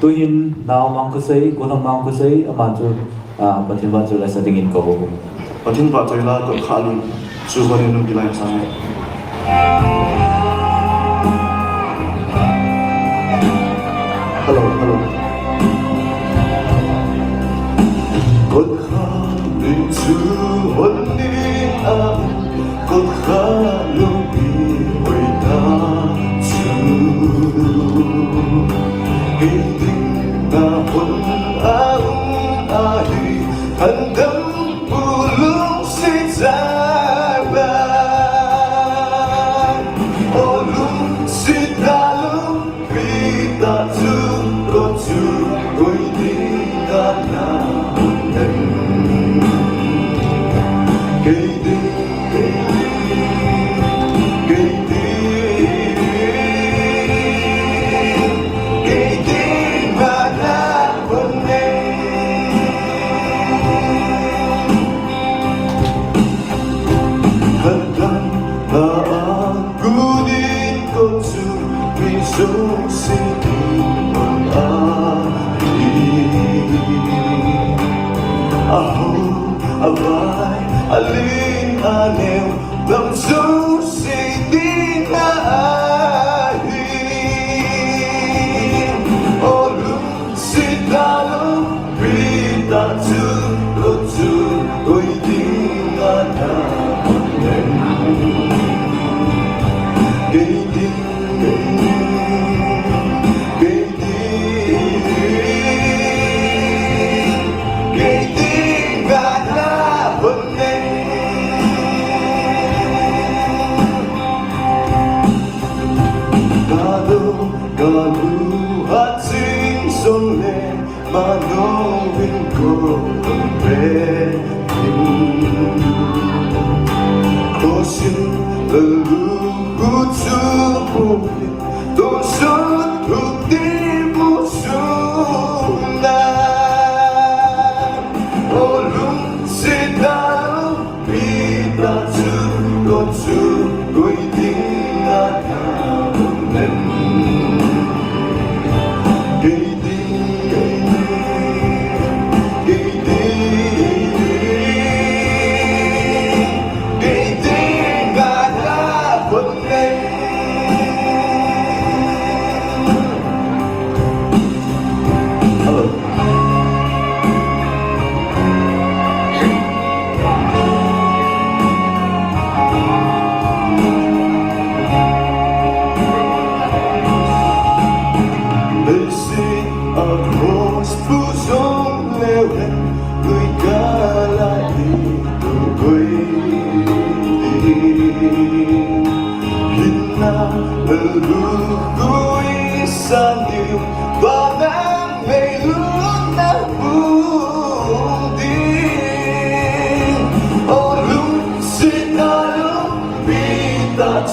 tôi hin nào Mangkhosei của thằng Mangkhosei mà chú bật thiên văn chú lại sẽ tình hình cầu bật thiên văn chú là Kotkhah luôn chú có nên nông làm sao hello Kotkhah đến chú hôn đi Kotkhah luôn bị hồi ta chú cái tình ta hôn ai handang bulong si Zara Olung si Dalung kita tu Koi tinggal nahunan Sung singing on Abay, alin anel Lam sung singing Olum sitalo Rita tu Koi tinggal nahunan Galu ating sole manawin ko ang pwedeng Kosin lalugot sa pulit Donsot di mo sunan Olung sidalo Pita ko'y tingnan nahunan Across pusong lewen Ko'y kalahito ko'y Hinalaluko'y saniw Parang may lunang bundin Olung sinalo Pita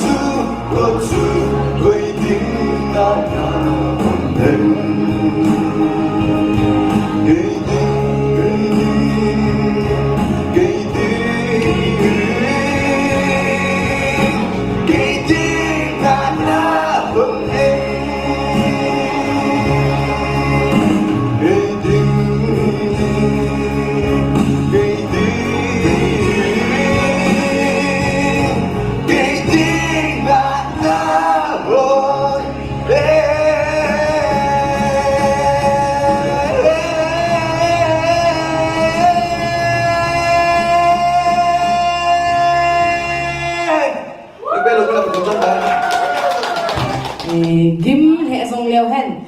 ko'y tingnan nahunan Gim hệ song liêu hen